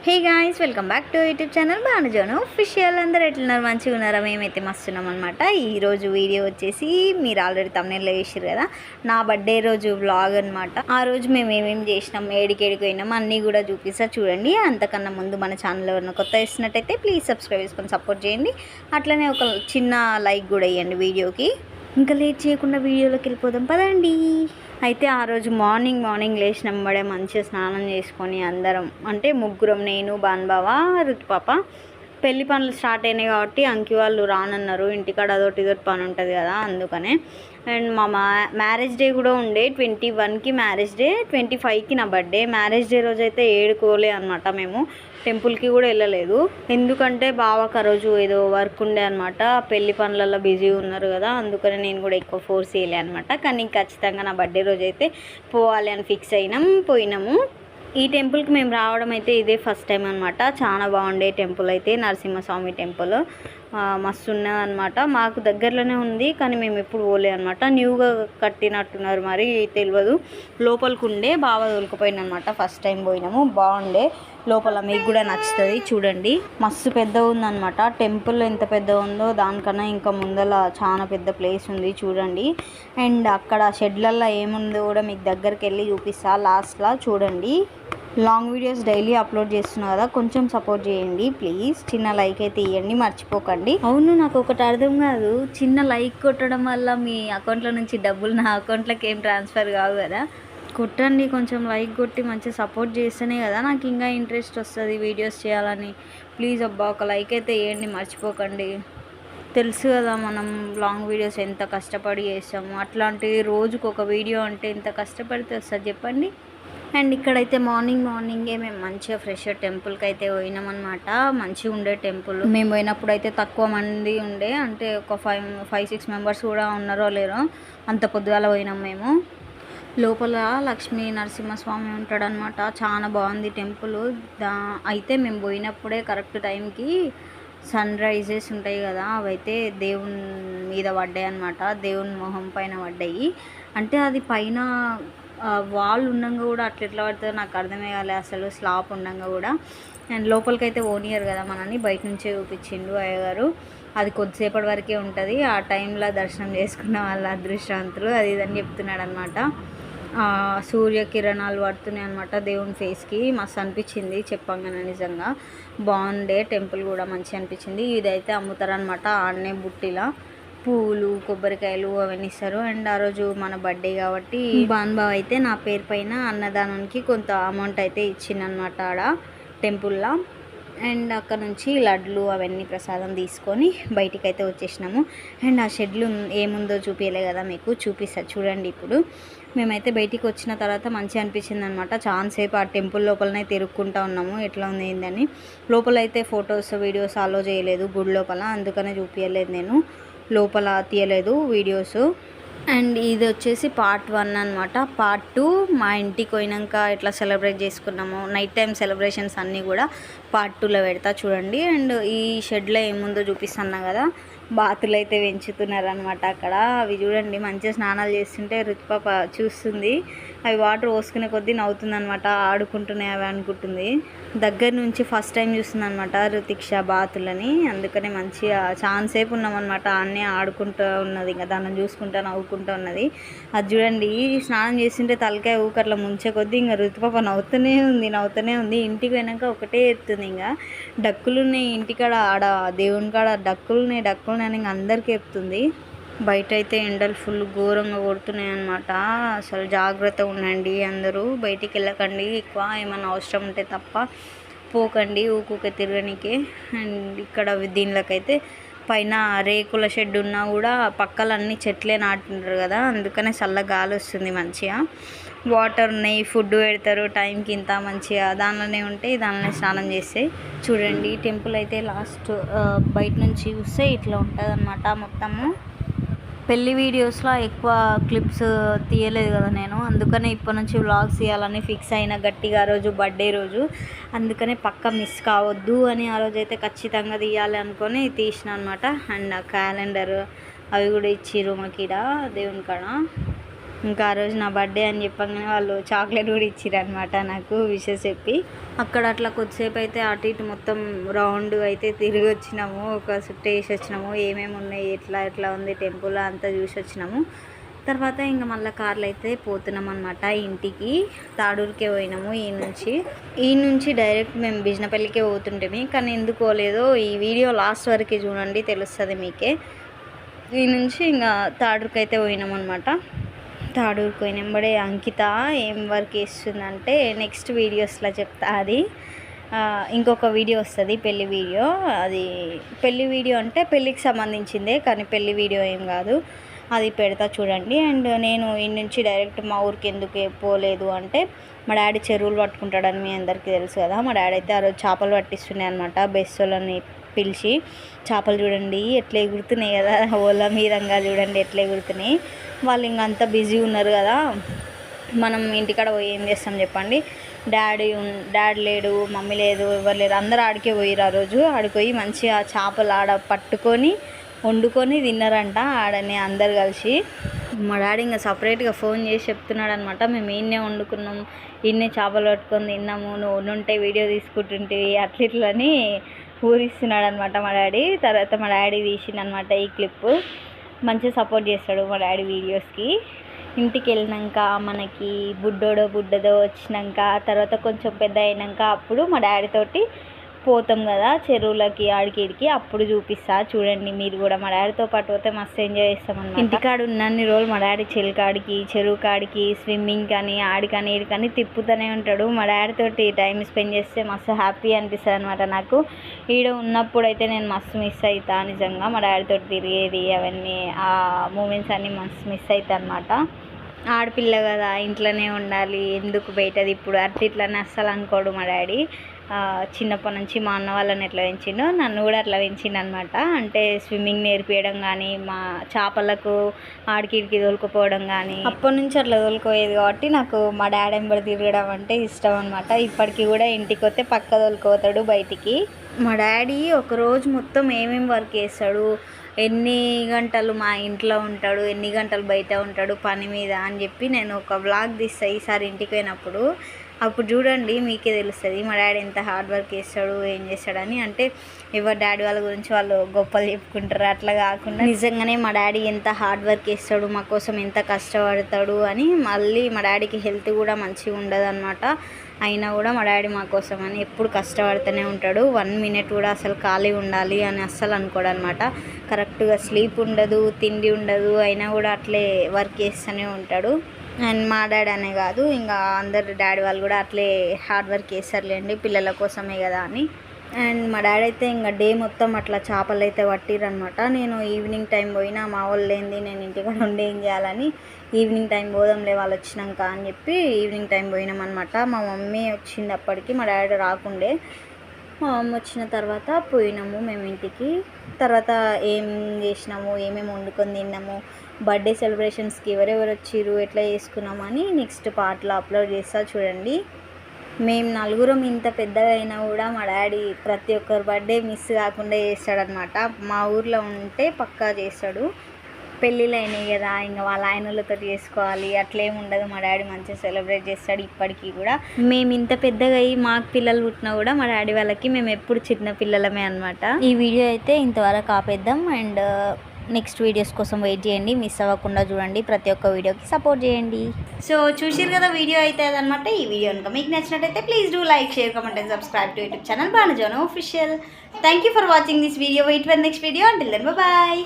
Hey guys, welcome back to YouTube channel Bhanujonu official. అందరూ ఎట్లున్నారు? మంచిగా ఉన్నారా? మేమైతే మస్తున్నాం అనమాట. ఈరోజు వీడియో వచ్చేసి మీరు ఆల్రెడీ తమ్నెల్లో చూసారు కదా, నా బర్త్డే రోజు వ్లాగ్ అనమాట. ఆ రోజు మేము ఏమేమి చేసినాం, ఏడికి పోయినాం అన్నీ కూడా చూపిస్తా చూడండి. అంతకన్నా ముందు మన ఛానల్ ఎవరైనా కొత్త వేసినట్టయితే ప్లీజ్ సబ్స్క్రైబ్ చేసుకొని సపోర్ట్ చేయండి. అట్లనే ఒక చిన్న లైక్ కూడా ఇవ్వండి వీడియోకి. ఇంకా లేట్ చేయకుండా వీడియోలోకి వెళ్ళిపోదాం పదండి. అయితే ఆ రోజు మార్నింగ్ లేచినమ్మడే మంచిగా స్నానం చేసుకొని అందరం అంటే ముగ్గురం, నేను, బాన్బావ, రుతుపాప. పెళ్లి పనులు స్టార్ట్ అయినాయి కాబట్టి అంకి వాళ్ళు రానన్నారు. ఇంటికాడ అదొకటి ఇదొకటి పని ఉంటుంది కదా, అందుకనే. అండ్ మా మ్యారేజ్ డే కూడా ఉండే. 21కి మ్యారేజ్ డే, 25కి నా బర్త్డే. మ్యారేజ్ డే రోజు అయితే ఏడుకోలే అనమాట. మేము టెంపుల్కి కూడా వెళ్ళలేదు, ఎందుకంటే బావకు ఆ రోజు ఏదో వర్క్ ఉండే అనమాట. పెళ్లి పనులలో బిజీ ఉన్నారు కదా, అందుకని నేను కూడా ఎక్కువ ఫోర్స్ చేయలే అనమాట. కానీ ఖచ్చితంగా నా బర్త్డే రోజు అయితే పోవాలి అని ఫిక్స్ పోయినాము. ఈ టెంపుల్కి మేము రావడం అయితే ఇదే ఫస్ట్ టైం అనమాట. చాలా బాగుండే టెంపుల్ అయితే, నరసింహస్వామి టెంపుల్ మస్తు ఉన్నది అనమాట. మాకు దగ్గరలోనే ఉంది కానీ మేము ఎప్పుడు పోలే అనమాట. న్యూగా కట్టినట్టున్నారు, మరి తెలియదు. లోపలికి ఉండే బాగా తోలుకుపోయిన అనమాట. ఫస్ట్ టైం పోయినాము, బాగుండే లోపల. మీకు కూడా నచ్చుతుంది చూడండి. మస్తు పెద్ద ఉందన్నమాట టెంపుల్. ఎంత పెద్ద ఉందో దానికన్నా ఇంకా ముందల చాలా పెద్ద ప్లేస్ ఉంది చూడండి. అండ్ అక్కడ షెడ్లల్లో ఏముందో కూడా మీకు దగ్గరికి వెళ్ళి చూపిస్తా లాస్ట్లో చూడండి. లాంగ్ వీడియోస్ డైలీ అప్లోడ్ చేస్తున్నా కదా, కొంచెం సపోర్ట్ చేయండి ప్లీజ్. చిన్న లైక్ అయితే ఇవ్వండి మర్చిపోకండి. అవును, నాకు ఒకటి అర్థం కాదు, చిన్న లైక్ కొట్టడం వల్ల మీ అకౌంట్లో నుంచి డబ్బులు నా అకౌంట్లోకి ఏం ట్రాన్స్ఫర్ కావు కదా? కొట్టండి, కొంచెం లైక్ కొట్టి మంచిగా సపోర్ట్ చేస్తేనే కదా నాకు ఇంకా ఇంట్రెస్ట్ వస్తుంది వీడియోస్ చేయాలని. ప్లీజ్ అబ్బా, ఒక లైక్ అయితే వేయండి మర్చిపోకండి. తెలుసు కదా మనం లాంగ్ వీడియోస్ ఎంత కష్టపడి చేస్తాము, అట్లాంటివి రోజుకు ఒక వీడియో అంటే ఎంత కష్టపడితే వస్తుంది చెప్పండి. అండ్ ఇక్కడైతే మార్నింగే మేము మంచిగా ఫ్రెష్ టెంపుల్కి అయితే పోయినామన్నమాట. మంచిగా ఉండే టెంపుల్. మేము పోయినప్పుడు అయితే తక్కువ మంది ఉండే, అంటే ఒక 5-6 మెంబర్స్ కూడా ఉన్నారో లేరో, అంత పొద్దుగాల పోయినాం మేము. లోపల లక్ష్మీ నరసింహస్వామి ఉంటాడనమాట. చాలా బాగుంది టెంపుల్. అయితే మేము పోయినప్పుడే కరెక్ట్ టైంకి సన్ రైజెస్ ఉంటాయి కదా, అవైతే దేవుని మీద పడ్డాయి అనమాట. దేవుని మొహం పైన పడ్డాయి. అంటే అది పైన వాల్ ఉండంగా కూడా అట్లా ఎట్లా పడుతుందో నాకు అర్థమే కాలే అసలు, స్లాప్ ఉండంగా కూడా. అండ్ లోపలికి అయితే ఓనియర్ కదా మనని, బయట నుంచే చూపించిండు అయ్యగారు. అది కొద్దిసేపటి వరకే ఉంటుంది, ఆ టైంలో దర్శనం చేసుకున్న వాళ్ళ అదృష్టవంతులు అది ఇదని చెప్తున్నాడు అనమాట. సూర్యకిరణాలు పడుతున్నాయి అనమాట దేవుని ఫేస్కి. మస్తు అనిపించింది చెప్పంగానే, నిజంగా బాగుండే టెంపుల్ కూడా మంచిగా అనిపించింది. ఇదైతే అమ్ముతారనమాట ఆడనే బుట్టిలా పూలు, కొబ్బరికాయలు అవన్నీ ఇస్తారు. అండ్ ఆ రోజు మన బర్త్డే కాబట్టి బాన్బావ అయితే నా పేరు పైన అన్నదానానికి కొంత అమౌంట్ అయితే ఇచ్చిందనమాట ఆడ టెంపుల్లో. అండ్ అక్కడ నుంచి లడ్లు అవన్నీ ప్రసాదం తీసుకొని బయటికి అయితే వచ్చేసినాము. అండ్ ఆ షెడ్లు ఏముందో చూపించలే కదా మీకు, చూపిస్తా చూడండి. ఇప్పుడు మేమైతే బయటికి వచ్చిన తర్వాత మంచిగా అనిపించింది అనమాట. చాలాసేపు ఆ టెంపుల్ లోపలనే తిరుక్కుంటూ ఉన్నాము, ఎట్లా ఉంది ఏందని. లోపల అయితే ఫొటోస్ వీడియోస్ అలో చేయలేదు గుడి లోపల, అందుకనే చూపించలేదు, నేను లోపల తీయలేదు వీడియోస్. అండ్ ఇది వచ్చేసి పార్ట్ 1 అనమాట. పార్ట్ 2 మా ఇంటికి పోయినాక ఎట్లా సెలబ్రేట్ చేసుకున్నాము, నైట్ టైం సెలబ్రేషన్స్ అన్నీ కూడా పార్ట్ 2లో పెడతా చూడండి. అండ్ ఈ షెడ్లో ఏముందో చూపిస్తున్నా కదా, బాతులు అయితే పెంచుతున్నారనమాట అక్కడ. అవి చూడండి మంచిగా స్నానాలు చేస్తుంటే రుతుపాప చూస్తుంది. అవి వాటర్ పోసుకునే కొద్దీ నవ్వుతుంది అనమాట, ఆడుకుంటున్నాయి అవి అనుకుంటుంది. దగ్గర నుంచి ఫస్ట్ టైం చూస్తుంది అనమాట రుతిక్ష బాతులని, అందుకనే మంచిగా చాలాసేపు ఉన్నామన్నమాట. ఆడనే ఆడుకుంటూ ఉన్నది, ఇంకా దాన్ని చూసుకుంటూ నవ్వుకుంటూ ఉన్నది. అది చూడండి స్నానం చేస్తుంటే తలకాయ ఊకట్లా ముంచే కొద్దీ ఇంకా రుతుపాప నవ్వుతూనే ఉంది. ఇంటికి పోయినాక ఒకటే ఎత్తుంది, ఇంకా డక్కులున్నాయి ఇంటికాడ, ఆడ దేవుని కాడ డక్కులున్నాయి అని ఇంకా అందరికీ చెప్తుంది. బయట అయితే ఎండలు ఫుల్ ఘోరంగా కొడుతున్నాయి అనమాట. అసలు జాగ్రత్తగా ఉండండి అందరూ, బయటికి వెళ్ళకండి ఎక్కువ, ఏమైనా అవసరం ఉంటే తప్ప పోకండి ఊకే తిరగనికే. అండ్ ఇక్కడ దీనిలోకైతే పైన రేకుల షెడ్ ఉన్నా కూడా పక్కలన్నీ చెట్లే నాటుకుంటారు కదా, అందుకనే చల్ల గాలి వస్తుంది మంచిగా. వాటర్ ఉన్నాయి, ఫుడ్ పెడతారు టైంకి ఇంత మంచిగా, దానిలోనే ఉంటే దానిలోనే స్నానం చేస్తే. చూడండి టెంపుల్ అయితే లాస్ట్ బయట నుంచి చూస్తే ఇట్లా ఉంటుంది అనమాట మొత్తము. పెళ్లి వీడియోస్లో ఎక్కువ క్లిప్స్ తీయలేదు కదా నేను, అందుకనే ఇప్పటి నుంచి వ్లాగ్స్ తీయాలని ఫిక్స్ అయిన గట్టిగా. ఆ రోజు బర్త్డే రోజు, అందుకనే పక్క మిస్ కావద్దు అని ఆ రోజు అయితే ఖచ్చితంగా తీయాలి అనుకొని తీసిన అనమాట. అండ్ క్యాలెండర్ అవి కూడా ఇచ్చిర్రు మాకు ఈడ దేవుని కాడ. ఇంకా ఆ రోజు నా బర్త్డే అని చెప్పగానే వాళ్ళు చాక్లెట్ కూడా ఇచ్చిరనమాట నాకు విషెస్ చెప్పి. అక్కడ అట్లా కొద్దిసేపు అయితే అటు ఇటు మొత్తం రౌండ్ అయితే తిరిగి వచ్చినాము, ఒక చుట్టూ వేసి వచ్చినాము, ఏమేమి ఉన్నాయి ఎట్లా ఉంది టెంపుల్ అంతా చూసి వచ్చినాము. తర్వాత ఇంకా మళ్ళీ కార్లో అయితే పోతున్నాం అనమాట ఇంటికి. తాడూరుకే పోయినాము. ఈ నుంచి డైరెక్ట్ మేము బిజినపల్లికే పోతుంటేమి, కానీ ఎందుకు పోలేదో ఈ వీడియో లాస్ట్ వరకు చూడండి తెలుస్తుంది మీకే. ఈ నుంచి ఇంకా తాడూరుకి అయితే పోయినాం అనమాట. తాడూరుకు పోయినంబడే అంకిత ఏం వర్క్ చేస్తుందంటే నెక్స్ట్ వీడియోస్లో చెప్తా. అది ఇంకొక వీడియో వస్తుంది పెళ్లి వీడియో. అది పెళ్లి వీడియో అంటే పెళ్ళికి సంబంధించిందే, కానీ పెళ్లి వీడియో ఏం కాదు. అది పెడతా చూడండి. అండ్ నేను ఈ నుంచి డైరెక్ట్ మా ఊరికి ఎందుకు పోలేదు అంటే మా డాడీ చెరువులు పట్టుకుంటాడని మీ అందరికీ తెలుసు కదా. మా డాడీ అయితే ఆ రోజు చేపలు పట్టిస్తున్నాయి అనమాట. బెస్సోళ్ళని పిలిచి చేపలు చూడండి ఎట్లా ఎగురుతున్నాయి కదా, ఓళ్ళ మీదంగా చూడండి ఎట్లా ఎగురుతున్నాయి. వాళ్ళు ఇంకంతా బిజీ ఉన్నారు కదా, మనం ఇంటికాడ పోయి ఏం చేస్తాం చెప్పండి. డాడీ లేడు, మమ్మీ లేదు, ఎవరు లేరు, అందరూ ఆడికే పోయిరు. ఆ రోజు ఆడికి పోయి మంచిగా చేపలు ఆడ పట్టుకొని వండుకొని తిన్నారంట ఆడనే అందరు కలిసి. మా డాడీ ఇంకా సపరేట్గా ఫోన్ చేసి చెప్తున్నాడు అనమాట, మేము ఈయన్నే వండుకున్నాం, ఈయన్నే చేపలు పట్టుకొని తిన్నాము, నువ్వు వండుంటే వీడియో తీసుకుంటుంటివి అట్లని ఊరిస్తున్నాడు అనమాట మా డాడీ. తర్వాత మా డాడీ తీసిండనమాట ఈ క్లిప్. మంచిగా సపోర్ట్ చేస్తాడు మా డాడీ వీడియోస్కి. ఇంటికి వెళ్ళినాక మనకి బుడ్డదో వచ్చినాక తర్వాత కొంచెం పెద్ద అయినాక అప్పుడు మా డాడీతోటి పోతాం కదా చెరువులకి ఆడికి అప్పుడు చూపిస్తా చూడండి మీరు కూడా. మా డాడీతో పాటు పోతే మస్తు ఎంజాయ్ చేస్తామన్నమాట. ఇంటికాడ ఉన్నన్ని రోజులు మా డాడీ చెరువు కాడికి స్విమ్మింగ్ కానీ ఆడికని ఈడికని తిప్పుతూనే ఉంటాడు. మా డాడీతోటి టైం స్పెండ్ చేస్తే మస్తు హ్యాపీ అనిపిస్తుంది అనమాట నాకు. ఈడ ఉన్నప్పుడు అయితే నేను మస్తు మిస్ అవుతా నిజంగా, మా డాడీతో తిరిగేది అవన్నీ ఆ మూమెంట్స్ అన్నీ మస్తు మిస్ అవుతా అనమాట. ఆడపిల్ల కదా ఇంట్లోనే ఉండాలి, ఎందుకు బయటది ఇప్పుడు ఇట్లనే అస్సలు అనుకోడు మా డాడీ. చిన్నప్పటి నుంచి మా అన్న వాళ్ళని ఎట్లా పెంచిండో నన్ను కూడా అట్లా పెంచిండు అనమాట. అంటే స్విమ్మింగ్ నేర్పించడం కానీ, మా చేపలకు ఆడికిడికి తోలుకుపోవడం కానీ అప్పటి నుంచి అట్లా తోలుకోయేది కాబట్టి నాకు మా డాడీ ఎంబడి తిరగడం అంటే ఇష్టం అనమాట. ఇప్పటికీ కూడా ఇంటికి వస్తే పక్క తోలుకుపోతాడు బయటికి. మా డాడీ ఒకరోజు మొత్తం ఏమేమి వర్క్ చేస్తాడు, ఎన్ని గంటలు మా ఇంట్లో ఉంటాడు, ఎన్ని గంటలు బయట ఉంటాడు పని మీద అని చెప్పి నేను ఒక వ్లాగ్ తీస్తాను ఈసారి ఇంటికి పోయినప్పుడు. అప్పుడు చూడండి మీకే తెలుస్తుంది మా డాడీ ఎంత హార్డ్ వర్క్ చేస్తాడు ఏం చేస్తాడని. అంటే ఎవరు డాడీ వాళ్ళ గురించి వాళ్ళు గొప్పలు చెప్పుకుంటారు, అట్లా కాకుండా నిజంగానే మా డాడీ ఎంత హార్డ్ వర్క్ చేస్తాడు, మా కోసం ఎంత కష్టపడతాడు అని. మళ్ళీ మా డాడీకి హెల్త్ కూడా మంచిగా ఉండదు అనమాట, అయినా కూడా మా డాడీ మా కోసం అని ఎప్పుడు కష్టపడుతూనే ఉంటాడు. 1 మినిట్ కూడా అసలు ఖాళీ ఉండాలి అని అస్సలు అనుకోడు అనమాట. కరెక్ట్గా స్లీప్ ఉండదు, తిండి ఉండదు, అయినా కూడా అట్లే వర్క్ చేస్తూనే ఉంటాడు. అండ్ మా డాడీ అనే కాదు ఇంకా అందరు డాడీ వాళ్ళు కూడా అట్లే హార్డ్ వర్క్ చేస్తారులేండి పిల్లల కోసమే కదా అని. అండ్ మా డాడీ అయితే ఇంకా డే మొత్తం అట్లా చేపలు అయితే పట్టిరనమాట. నేను ఈవినింగ్ టైం పోయినా మా వాళ్ళు లేనిది నేను ఇంటికాడ ఉండి ఏం చేయాలని ఈవినింగ్ టైం పోదాంలే వాళ్ళు వచ్చినాక అని చెప్పి ఈవినింగ్ టైం పోయినామన్నమాట. మా మమ్మీ వచ్చింది అప్పటికి, మా డాడీ రాకుండే. మా మమ్మీ వచ్చిన తర్వాత పోయినాము మేము ఇంటికి. తర్వాత ఏం చేసినాము, ఏమేమి వండుకొని తిన్నాము, బర్త్డే సెలబ్రేషన్స్కి ఎవరెవరు వచ్చిర్రు, ఎట్లా చేసుకున్నాము అని నెక్స్ట్ పార్ట్లో అప్లోడ్ చేస్తా చూడండి. మేము నలుగురం ఇంత పెద్దగా అయినా కూడా మా డాడీ ప్రతి ఒక్కరు బర్త్డే మిస్ కాకుండా చేస్తాడనమాట. మా ఊర్లో ఉంటే పక్కా చేస్తాడు. పెళ్ళిళ్ళు అయినాయి కదా ఇంకా వాళ్ళ ఆయనలతో చేసుకోవాలి అట్లేం ఉండదు, మా డాడీ మంచిగా సెలబ్రేట్ చేస్తాడు ఇప్పటికీ కూడా. మేము ఇంత పెద్దగా అయ్యి మాకు పిల్లలు పుట్టినా కూడా మా డాడీ వాళ్ళకి మేము ఎప్పుడు చిన్న పిల్లలమే అనమాట. ఈ వీడియో అయితే ఇంతవరకు ఆపేద్దాం. అండ్ నెక్స్ట్ వీడియోస్ కోసం వెయిట్ చేయండి, మిస్ అవ్వకుండా చూడండి, ప్రతి ఒక్క వీడియోకి సపోర్ట్ చేయండి. సో చూసారు కదా వీడియో అయితే అదనమాట. ఈ వీడియో కనుక మీకు నచ్చినట్టయితే please do like, share, comment and subscribe to YouTube channel Banujonu official. Thank you for watching this video. Wait for next video. Until then by.